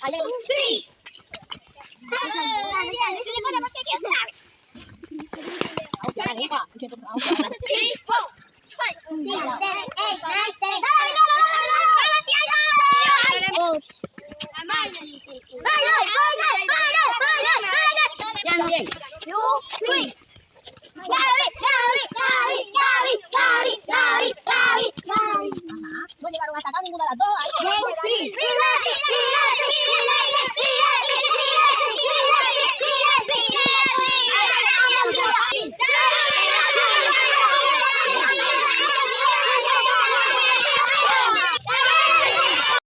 Ayaw. 3. Hindi ko na magkikisa. 3, 4, 5, 6, 7, 8, 9, 10. Oh. Yan, okay. Mo di karong asa kami mula do. Ay.